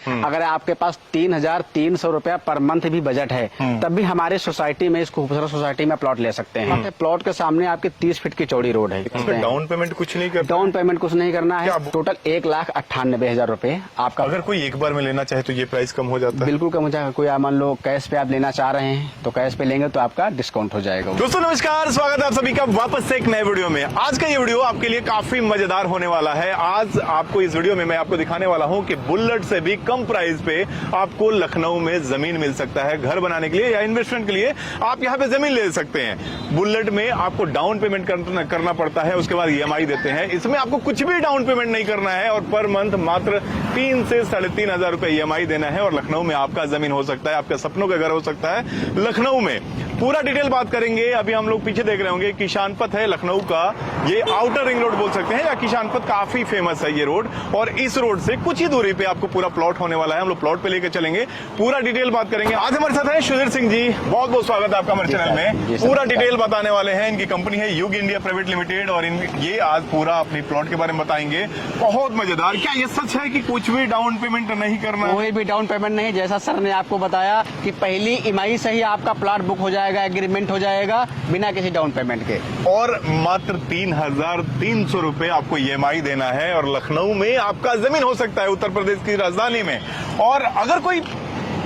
अगर आपके पास 3,300 रुपया पर मंथ भी बजट है, तब भी हमारे सोसाइटी में, इस खूबसूरत सोसाइटी में प्लॉट ले सकते हैं। प्लॉट के सामने आपकी 30 फीट की चौड़ी रोड है। डाउन पेमेंट कुछ नहीं करना? डाउन पेमेंट कुछ नहीं करना है। टोटल 1,98,000 रुपए आपका। अगर कोई एक बार में लेना चाहे तो ये प्राइस कम हो जाता है? बिल्कुल कम हो जाएगा। कोई मान लो कैश पे आप लेना चाह रहे हैं तो कैश पे लेंगे तो आपका डिस्काउंट हो जाएगा। दोस्तों नमस्कार, स्वागत है आप सभी का वापस से एक नए वीडियो में। आज का ये वीडियो आपके लिए काफी मजेदार होने वाला है। आज आपको इस वीडियो में मैं आपको दिखाने वाला हूं कि बुलेट से भी कम प्राइस पे आपको लखनऊ में जमीन मिल सकता है। घर बनाने के लिए या इन्वेस्टमेंट के लिए आप यहां पे जमीन ले सकते हैं। बुलेट में आपको डाउन पेमेंट करना पड़ता है, उसके बाद ईएमआई देते हैं। इसमें आपको कुछ भी डाउन पेमेंट नहीं करना है और पर मंथ मात्र 3 से 3,500 रुपए ईएमआई देना है और लखनऊ में आपका जमीन हो सकता है, आपके सपनों का घर हो सकता है लखनऊ में। पूरा डिटेल बात करेंगे। अभी हम लोग पीछे देख रहे होंगे किसान पथ है लखनऊ का, ये आउटर रिंग रोड बोल सकते हैं या किसान पथ, काफी फेमस है ये रोड। और इस रोड से कुछ ही दूरी पे आपको पूरा प्लॉट होने वाला है। हम लोग प्लॉट पे लेकर चलेंगे, पूरा डिटेल बात करेंगे। आज हमारे साथ है सुधीर सिंह जी, बहुत बहुत स्वागत है आपका हमारे चैनल में। पूरा डिटेल बताने वाले हैं। इनकी कंपनी है युग इंडिया प्राइवेट लिमिटेड और ये आज पूरा अपनी प्लॉट के बारे में बताएंगे। बहुत मजेदार। क्या ये सच है कि कुछ भी डाउन पेमेंट नहीं करना? कोई भी डाउन पेमेंट नहीं। जैसा सर ने आपको बताया कि पहली ईएमआई से ही आपका प्लॉट बुक हो जाएगा, एग्रीमेंट हो जाएगा बिना किसी डाउन पेमेंट के। और मात्र 3,300 रुपए आपको ईएमआई देना है और लखनऊ में आपका जमीन हो सकता है, उत्तर प्रदेश की राजधानी में। और अगर कोई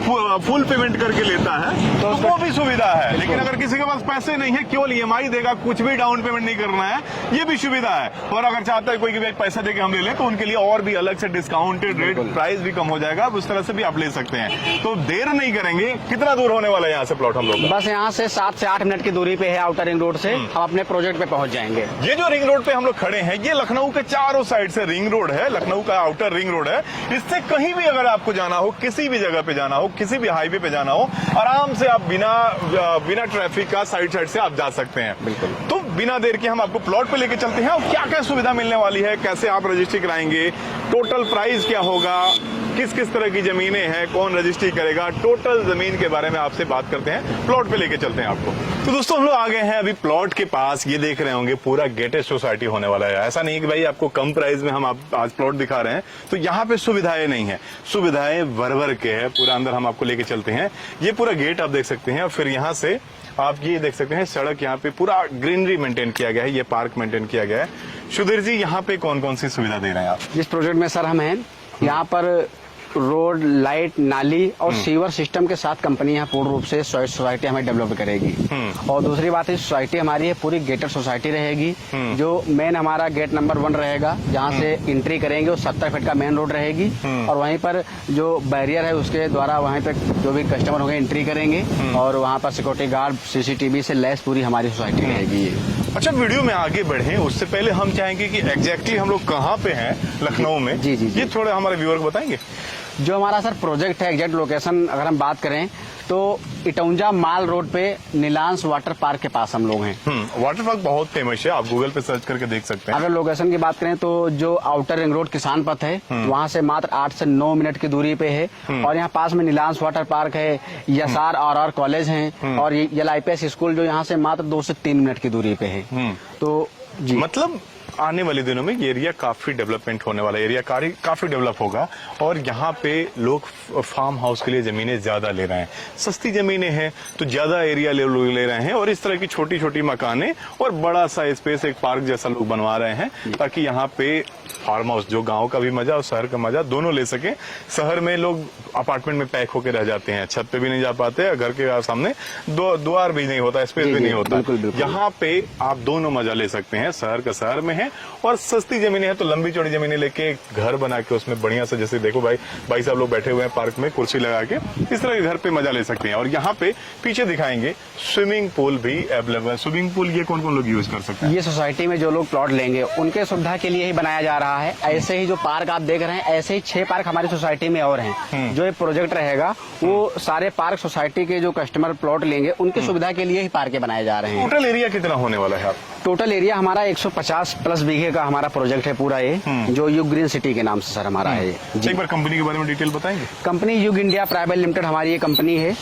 फुल पेमेंट करके लेता है तो वो भी सुविधा है। लेकिन अगर किसी के पास पैसे नहीं है, केवल ईएमआई देगा, कुछ भी डाउन पेमेंट नहीं करना है, ये भी सुविधा है। और अगर चाहता है कोई कि पैसा देके हम ले लें तो उनके लिए और भी अलग से डिस्काउंटेड रेट, प्राइस भी कम हो जाएगा। उस तरह से भी आप ले सकते हैं। तो देर नहीं करेंगे। कितना दूर होने वाला है यहाँ से प्लॉट हम लोग? बस यहाँ से 7 से 8 मिनट की दूरी पे है। आउटर रिंग रोड से हम अपने प्रोजेक्ट पे पहुंच जाएंगे। ये जो रिंग रोड पे हम लोग खड़े हैं, ये लखनऊ के चारों साइड से रिंग रोड है। लखनऊ का आउटर रिंग रोड है। इससे कहीं भी अगर आपको जाना हो, किसी भी जगह पे जाना हो, किसी भी हाईवे पे जाना हो, आराम से आप बिना ट्रैफिक का साइड से आप जा सकते हैं। बिल्कुल। तो बिना देर के हम आपको प्लॉट पे लेके चलते हैं और क्या क्या सुविधा मिलने वाली है, कैसे आप रजिस्ट्री कराएंगे, टोटल प्राइस क्या होगा, किस किस तरह की जमीनें हैं, कौन रजिस्ट्री करेगा, टोटल जमीन के बारे में आपसे बात करते हैं। प्लॉट पे लेके चलते हैं आपको। तो दोस्तों हम लोग आ गए हैं अभी प्लॉट के पास। ये देख रहे होंगे पूरा गेटेड सोसाइटी होने वाला है। ऐसा नहीं है कि भाई आपको कम प्राइस में हम आज प्लॉट दिखा रहे हैं तो यहाँ पे सुविधाएं नहीं है। सुविधाएं भर के है। पूरा अंदर हम आपको लेके चलते हैं। ये पूरा गेट आप देख सकते हैं और फिर यहाँ से आप ये देख सकते हैं सड़क, यहाँ पे पूरा ग्रीनरी मेंटेन किया गया है, ये पार्क मेंटेन किया गया है। सुधीर जी, यहाँ पे कौन कौन सी सुविधा दे रहे हैं आप? जिस प्रोजेक्ट में सर हम हैं, यहाँ पर रोड, लाइट, नाली और सीवर सिस्टम के साथ कंपनी यहाँ पूर्ण रूप से सोसाइटी हमें डेवलप करेगी। और दूसरी बात है, सोसाइटी हमारी है पूरी गेटेड सोसाइटी रहेगी। जो मेन हमारा गेट नंबर 1 रहेगा, जहाँ से एंट्री करेंगे वो 70 फीट का मेन रोड रहेगी। और वहीं पर जो बैरियर है उसके द्वारा वहीं पे जो भी कस्टमर होंगे एंट्री करेंगे और वहाँ पर सिक्योरिटी गार्ड, सीसीटीवी से लैस पूरी हमारी सोसाइटी रहेगी। अच्छा, वीडियो में आगे बढ़े उससे पहले हम चाहेंगे कि एग्जैक्टली हम लोग कहाँ पे हैं लखनऊ में। जी। ये थोड़ा हमारे व्यूअर को बताएंगे। जो हमारा सर प्रोजेक्ट है, एग्जैक्ट लोकेशन अगर हम बात करें तो इटौंजा माल रोड पे नीलांश वाटर पार्क के पास हम लोग हैं। वाटर पार्क बहुत फेमस है, आप गूगल पे सर्च करके देख सकते हैं। अगर लोकेशन की बात करें तो जो आउटर रिंग रोड किसान पथ है, वहाँ से मात्र 8 से 9 मिनट की दूरी पे है। और यहाँ पास में नीलांश वाटर पार्क है, यसार RR कॉलेज है और LIPS स्कूल जो यहाँ से मात्र 2 से 3 मिनट की दूरी पे है। तो जी, मतलब आने वाले दिनों में ये एरिया काफी डेवलपमेंट होने वाला है। एरिया काफी डेवलप होगा और यहाँ पे लोग फार्म हाउस के लिए जमीनें ज्यादा ले रहे हैं। सस्ती जमीनें हैं तो ज्यादा एरिया ले रहे हैं और इस तरह की छोटी छोटी मकानें और बड़ा सा स्पेस, एक पार्क जैसा लोग बनवा रहे हैं ताकि यहाँ पे फार्म हाउस, जो गांव का भी मजा और शहर का मजा दोनों ले सके। शहर में लोग अपार्टमेंट में पैक होकर रह जाते हैं, छत पे भी नहीं जा पाते, घर के सामने द्वार भी नहीं होता, स्पेस भी नहीं होता। यहाँ पे आप दोनों मजा ले सकते हैं। शहर का शहर में है और सस्ती जमीनें हैं तो लंबी चौड़ी जमीनें लेके घर बना के उसमें बढ़िया से, जैसे देखो भाई साहब लोग बैठे हुए हैं पार्क में कुर्सी लगा के, इस तरह के घर पे मजा ले सकते हैं। और यहाँ पे पीछे दिखाएंगे स्विमिंग पूल भी अवेलेबल है। स्विमिंग पूल ये कौन कौन लोग यूज कर सकते हैं? ये सोसाइटी में जो लोग प्लॉट लेंगे उनके सुविधा के लिए ही बनाया जा रहा है। ऐसे ही जो पार्क आप देख रहे हैं, ऐसे ही 6 पार्क हमारी सोसाइटी में और हैं। जो ये प्रोजेक्ट रहेगा वो सारे पार्क सोसाइटी के जो कस्टमर प्लॉट लेंगे उनकी सुविधा के लिए ही पार्क बनाए जा रहे हैं। टोटल एरिया कितना होने वाला है? टोटल एरिया हमारा 150+ 10 बीघे का हमारा प्रोजेक्ट है पूरा ये, जो युग ग्रीन सिटी के नाम से सर हमारा है। एक बार कंपनी के बारे में डिटेल बताएंगे? कंपनी युग इंडिया प्राइवेट लिमिटेड हमारी ये कंपनी है,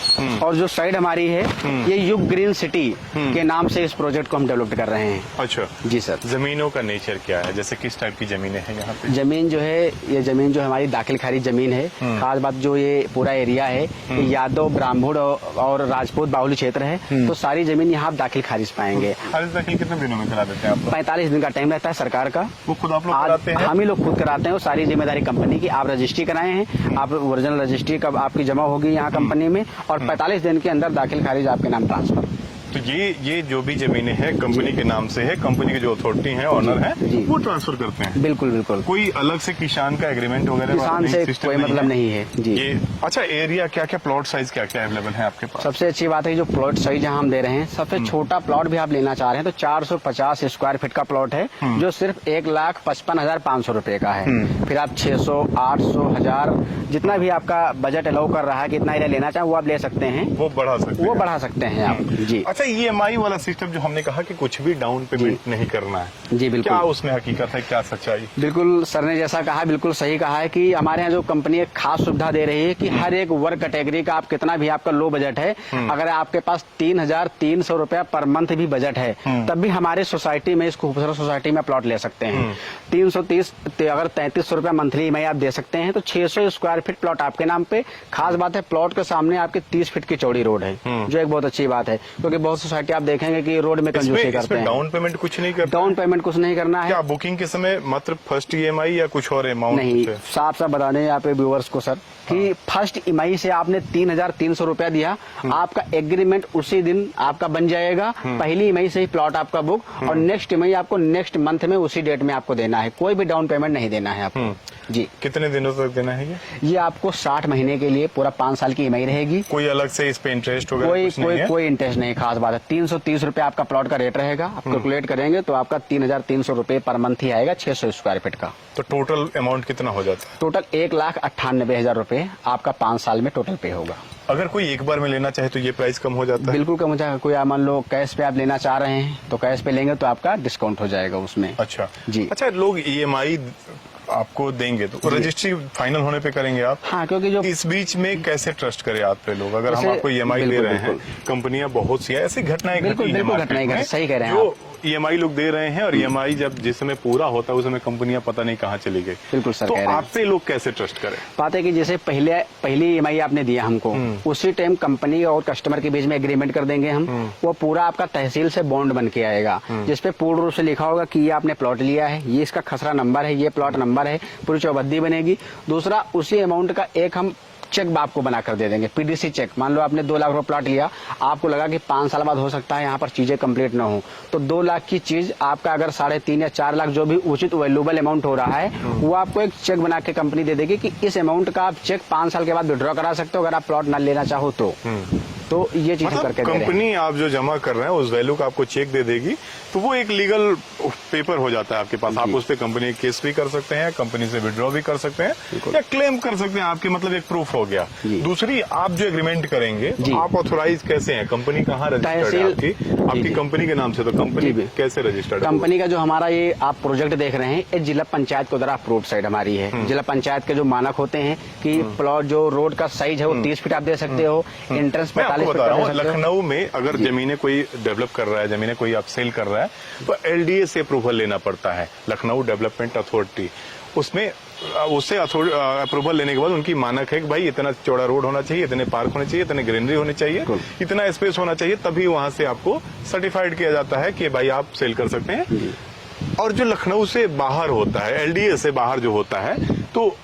और जो साइड हमारी है ये युग ग्रीन सिटी के नाम से इस प्रोजेक्ट को हम डेवलप कर रहे हैं। अच्छा जी सर। जमीनों का नेचर क्या है, जैसे किस टाइप की जमीनें हैं यहाँ पे? जमीन जो है, ये जमीन जो हमारी दाखिल खारिज जमीन है। खास बात जो ये पूरा एरिया है ये यादव, ब्राह्मण और राजपूत बाहुल्य क्षेत्र है, तो सारी जमीन यहाँ आप दाखिल खारिज पाएंगे। खारिज दाखिल कितने दिनों में करा देते हैं आप? 45 दिन का टाइम रहता है सरकार का। वो खुद आप लोग कराते हैं? हम ही लोग खुद कराते हैं, वो सारी जिम्मेदारी कंपनी की। आप रजिस्ट्री कराए हैं, आप ओरिजिनल रजिस्ट्री कब आपकी जमा होगी यहाँ कंपनी में, और 45 दिन के अंदर दाखिल खारिज आपके नाम ट्रांसफर। तो ये जो भी जमीनें हैं कंपनी के नाम से है, कंपनी के जो अथॉरिटी है, ऑनर है, वो ट्रांसफर करते हैं? बिल्कुल बिल्कुल। कोई अलग से किसान का एग्रीमेंट वगैरह? किसान से कोई मतलब नहीं है जी। ये अच्छा, एरिया क्या क्या, प्लॉट साइज क्या क्या अवेलेबल है आपके पास? सबसे अच्छी बात है जो प्लॉट साइज यहाँ हम दे रहे हैं, सबसे छोटा प्लॉट भी आप लेना चाह रहे हैं तो 450 स्क्वायर फीट का प्लॉट है, जो सिर्फ 1,55,500 रुपए का है। फिर आप 600, 800, 1000 जितना भी आपका बजट अलाउ कर रहा है, कितना एरिया लेना चाहें वो आप ले सकते हैं, वो बढ़ा सकते हैं आप जी। अच्छा, EMI वाला सिस्टम जो हमने कहा कि कुछ भी डाउन पेमेंट नहीं करना है, जी बिल्कुल, क्या उसमें हकीकत है, क्या सच्चाई? बिल्कुल सर ने जैसा कहा बिल्कुल सही कहा है कि हमारे यहाँ जो कंपनी एक खास सुविधा दे रही है कि हर एक वर्ग कैटेगरी का, आप कितना भी आपका लो बजट है, अगर आपके पास 3,300 रुपया पर मंथ भी बजट है, तब भी हमारे सोसाइटी में, इस खूबसूरत सोसाइटी में प्लॉट ले सकते हैं। 330 अगर 3300 रुपया मंथली EMI आप दे सकते हैं तो 600 स्क्वायर फीट प्लॉट आपके नाम पे। खास बात है प्लॉट के सामने आपके 30 फीट की चौड़ी रोड है, जो एक बहुत अच्छी बात है, क्योंकि बहुत सोसाइटी आप देखेंगे कि रोड में कंजूसी करते हैं। डाउन पेमेंट कुछ नहीं करना? डाउन पेमेंट कुछ नहीं करना है। क्या बुकिंग के समय मात्र फर्स्ट EMI या कुछ और अमाउंट? नहीं, साफ साफ बता दें यहाँ पे व्यूअर्स को सर कि फर्स्ट EMI से आपने 3,300 रुपया दिया, आपका एग्रीमेंट उसी दिन आपका बन जाएगा। पहली EMI से ही प्लॉट आपका बुक, और नेक्स्ट EMI आपको नेक्स्ट मंथ में उसी डेट में आपको देना है, कोई भी डाउन पेमेंट नहीं देना है आपको जी। कितने दिनों तक देना है ये आपको 60 महीने के लिए पूरा 5 साल की EMI रहेगी। कोई अलग से इस पे इंटरेस्ट होगा? कोई इंटरेस्ट नहीं। खास बात है 330 रुपए आपका प्लॉट का रेट रहेगा। आप कैलकुलेट करेंगे तो आपका 3,300 रुपए पर मंथ ही आएगा 600 स्क्वायर फीट का। तो टोटल अमाउंट कितना हो जाता है? टोटल 1,98,000 रुपए आपका 5 साल में टोटल पे होगा। अगर कोई एक बार में लेना चाहे तो ये प्राइस कम हो जाता है? बिल्कुल कम हो जाएगा। कोई मान लो कैश पे आप लेना चाह रहे हैं तो कैश पे लेंगे तो आपका डिस्काउंट हो जाएगा उसमें। अच्छा जी। अच्छा, लोग EMI आपको देंगे तो रजिस्ट्री फाइनल होने पे करेंगे आप? हाँ, क्योंकि जो इस बीच में कैसे ट्रस्ट करे आप पे लोग? अगर हम आपको EMI दे रहे हैं, कंपनियां बहुत सी ऐसी घटनाएं घटी हैं, सही कह रहे हैं जो EMI लोग दे रहे हैं, और EMI जब जिस समय पूरा होता है उस समय कंपनियां पता नहीं कहाँ चली गई। बिल्कुल सर, तो कह रहे हैं। आप पे लोग कैसे ट्रस्ट करें? बात है कि जैसे पहली EMI आपने दिया हमको, उसी टाइम कंपनी और कस्टमर के बीच में एग्रीमेंट कर देंगे हम, वो पूरा आपका तहसील से बॉन्ड बन के आएगा, जिसपे पूर्ण रूप से लिखा होगा कि ये आपने प्लॉट लिया है, ये इसका खसरा नंबर है, ये प्लॉट नंबर है, पूरी चौबंदी बनेगी। दूसरा, उसी अमाउंट का एक हम चेक आपको बना कर दे देंगे, PDC चेक। मान लो आपने 2 लाख रुपए प्लॉट लिया, आपको लगा कि 5 साल बाद हो सकता है यहाँ पर चीजें कंप्लीट ना हो, तो 2 लाख की चीज आपका अगर 3.5 या 4 लाख जो भी उचित वैल्यूएबल अमाउंट हो रहा है, वो आपको एक चेक बना के कंपनी दे देगी कि इस अमाउंट का आप चेक 5 साल के बाद विड्रॉ करा सकते हो अगर आप प्लॉट न लेना चाहो तो ये चीज मतलब करके कंपनी आप जो जमा कर रहे हैं उस वैल्यू का आपको चेक दे देगी, तो वो एक लीगल पेपर हो जाता है आपके पास। आप उस पर कंपनी केस भी कर सकते हैं, कंपनी से विड्रॉ भी कर सकते हैं, या क्लेम कर सकते हैं। आपके मतलब एक प्रूफ हो गया। दूसरी, आप जो एग्रीमेंट करेंगे तो आप ऑथोराइज कैसे हैं? कंपनी कहाँ रजिस्टर्ड है आपकी कंपनी के नाम से? तो कंपनी कैसे रजिस्टर्ड? कंपनी का जो हमारा ये आप प्रोजेक्ट देख रहे हैं, ये जिला पंचायत को द्वारा अप्रूव साइड हमारी है। जिला पंचायत के जो मानक होते हैं कि प्लॉट जो रोड का साइज है वो 30 फीट आप दे सकते हो, एंट्रेंस 45 फीट दे सकते हो। लखनऊ में अगर जमीनें कोई डेवलप कर रहा है, जमीनें कोई आप सेल कर रहा है, तो LDA से अप्रूवल लेना पड़ता है, लखनऊ डेवलपमेंट अथॉरिटी। उसमें उससे अप्रूवल लेने के बाद उनकी मानक है कि भाई इतना चौड़ा रोड होना चाहिए, इतने पार्क होने चाहिए, इतने ग्रीनरी होनी चाहिए, इतना स्पेस होना चाहिए, तभी वहां से आपको सर्टिफाइड किया जाता है कि भाई आप सेल कर सकते हैं। और जो लखनऊ से बाहर होता है, LDA से बाहर जो होता है, तो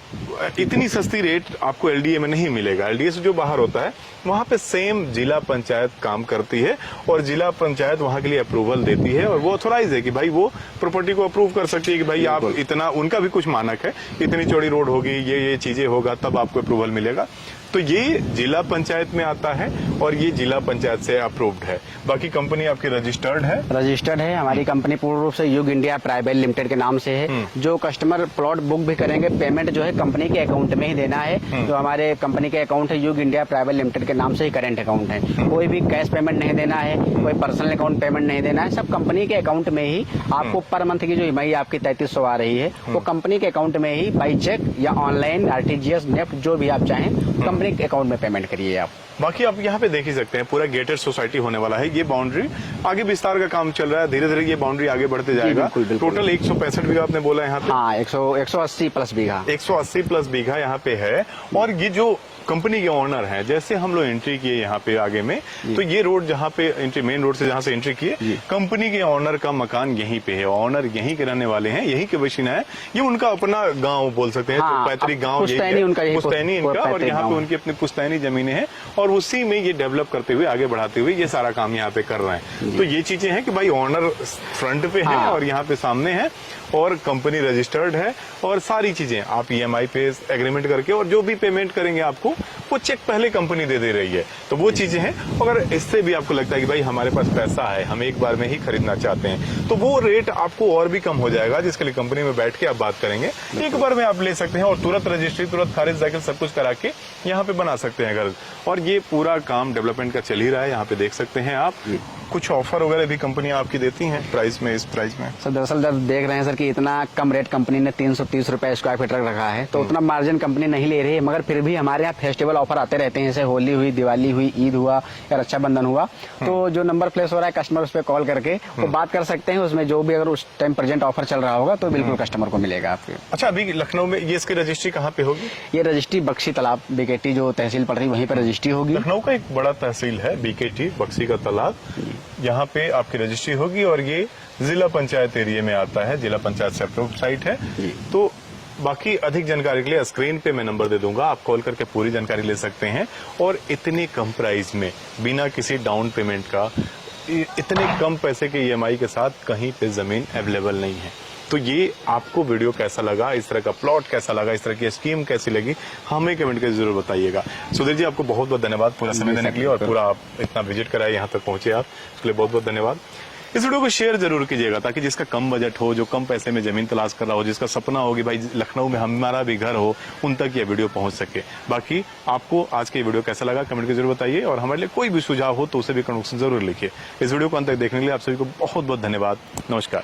इतनी सस्ती रेट आपको LDA में नहीं मिलेगा। LDA से जो बाहर होता है वहां पे सेम जिला पंचायत काम करती है, और जिला पंचायत वहां के लिए अप्रूवल देती है, और वो ऑथोराइज है कि भाई वो प्रॉपर्टी को अप्रूव कर सकती है कि भाई आप इतना, उनका भी कुछ मानक है, इतनी चौड़ी रोड होगी, ये चीजें होगा, तब आपको अप्रूवल मिलेगा। तो ये जिला पंचायत में आता है और ये जिला पंचायत से अप्रूव्ड है। बाकी कंपनी आपकी रजिस्टर्ड है हमारी कंपनी पूर्ण रूप से युग इंडिया प्राइवेट लिमिटेड के नाम से है। जो कस्टमर प्लॉट बुक भी करेंगे पेमेंट जो है कंपनी के अकाउंट में ही देना है। जो हमारे कंपनी के अकाउंट है युग इंडिया प्राइवेट लिमिटेड के नाम से ही करेंट अकाउंट है। कोई भी कैश पेमेंट नहीं देना है, कोई पर्सनल अकाउंट पेमेंट नहीं देना है, सब कंपनी के अकाउंट में ही। आपको पर मंथ की जो ईएमआई आपकी 3300 आ रही है वो कंपनी के अकाउंट में ही बाई चेक या ऑनलाइन आरटीजीएस नेफ्ट जो भी आप चाहें कंपनी के अकाउंट में पेमेंट करिए आप। बाकी आप यहाँ पे देख ही सकते हैं पूरा गेटेड सोसाइटी होने वाला है। ये बाउंड्री आगे विस्तार का काम चल रहा है, धीरे धीरे ये बाउंड्री आगे बढ़ते जाएगा। टोटल 165 बीघा आपने बोला यहाँ पे? हाँ, 180 प्लस बीघा। 180 प्लस बीघा यहाँ पे है। और ये जो कंपनी के ओनर हैं, जैसे हम लोग एंट्री किए यहाँ पे आगे में, तो ये रोड जहाँ पे एंट्री, मेन रोड से जहाँ से एंट्री किए, कंपनी के ओनर का मकान यहीं पे है। ओनर यहीं के रहने वाले हैं, यहीं के बशिना है। ये उनका अपना गांव बोल सकते हैं। हाँ, पैतृक गांव पुश्तैनी इनका, और यहाँ पे उनकी अपनी पुश्तैनी जमीनें हैं और उसी में ये डेवलप करते हुए आगे बढ़ाते हुए ये सारा काम यहाँ पे कर रहे हैं। तो ये चीजें हैं कि भाई ओनर फ्रंट पे है और यहाँ पे सामने है और कंपनी रजिस्टर्ड है और सारी चीजें आप ईएमआई पे एग्रीमेंट करके और जो भी पेमेंट करेंगे आपको वो चेक पहले कंपनी दे रही है। तो वो चीजें हैं। अगर इससे भी आपको लगता है कि भाई हमारे पास पैसा है, हम एक बार में ही खरीदना चाहते हैं, तो वो रेट आपको और भी कम हो जाएगा, जिसके लिए कंपनी में बैठ के आप बात करेंगे। एक बार में आप ले सकते हैं और तुरंत रजिस्ट्री, तुरंत खारिज दाखिल सब कुछ करा के यहाँ पे बना सकते हैं घर। और ये पूरा काम डेवलपमेंट का चल ही रहा है। यहाँ पे देख सकते हैं आप कुछ ऑफर वगैरह भी कंपनियां आपकी देती हैं प्राइस में, इस प्राइस में। सर दरअसल जब देख रहे हैं सर कि इतना कम रेट कंपनी ने 330 रुपए स्क्वायर फीट रखा है, तो उतना मार्जिन कंपनी नहीं ले रही है। मगर फिर भी हमारे यहाँ फेस्टिवल ऑफर आते रहते हैं, जैसे होली हुई, दिवाली हुई, ईद हुआ या रक्षाबंधन हुआ। तो जो नंबर प्लेस हो रहा है कस्टमर उस पर कॉल करके वो बात कर सकते हैं। उसमें जो भी अगर उस टाइम प्रेजेंट ऑफर चल रहा होगा तो बिल्कुल कस्टमर को मिलेगा आपके। अच्छा, अभी लखनऊ में ये इसकी रजिस्ट्री कहाँ पे होगी? ये रजिस्ट्री बक्सी तालाब बीकेटी जो तहसील पड़ती है वहीं पर रजिस्ट्री होगी। लखनऊ का एक बड़ा तहसील है बीकेटी, बक्सी का तालाब, यहाँ पे आपकी रजिस्ट्री होगी और ये जिला पंचायत एरिया में आता है, जिला पंचायत से अप्रूव्ड साइट है। तो बाकी अधिक जानकारी के लिए स्क्रीन पे मैं नंबर दे दूंगा, आप कॉल करके पूरी जानकारी ले सकते हैं। और इतने कम प्राइस में बिना किसी डाउन पेमेंट का, इतने कम पैसे के ईएमआई के साथ कहीं पे जमीन अवेलेबल नहीं है। तो ये आपको वीडियो कैसा लगा, इस तरह का प्लॉट कैसा लगा, इस तरह की स्कीम कैसी लगी, हमें कमेंट करके जरूर बताइएगा। सुधीर जी, आपको बहुत बहुत धन्यवाद पूरा समय देने के लिए और पूरा आप इतना विजिट कराए, यहाँ तक पहुंचे आप, उसके लिए बहुत बहुत धन्यवाद। इस वीडियो को शेयर जरूर कीजिएगा ताकि जिसका कम बजट हो, जो कम पैसे में जमीन तलाश कर रहा हो, जिसका सपना हो कि भाई लखनऊ में हमारा भी घर हो, उन तक ये वीडियो पहुंच सके। बाकी आपको आज के वीडियो कैसा लगा कमेंट करके जरूर बताइए और हमारे लिए कोई भी सुझाव हो तो उसे भी कमेंट जरूर लिखिए। इस वीडियो को अंत तक देखने के लिए आप सभी को बहुत बहुत धन्यवाद। नमस्कार।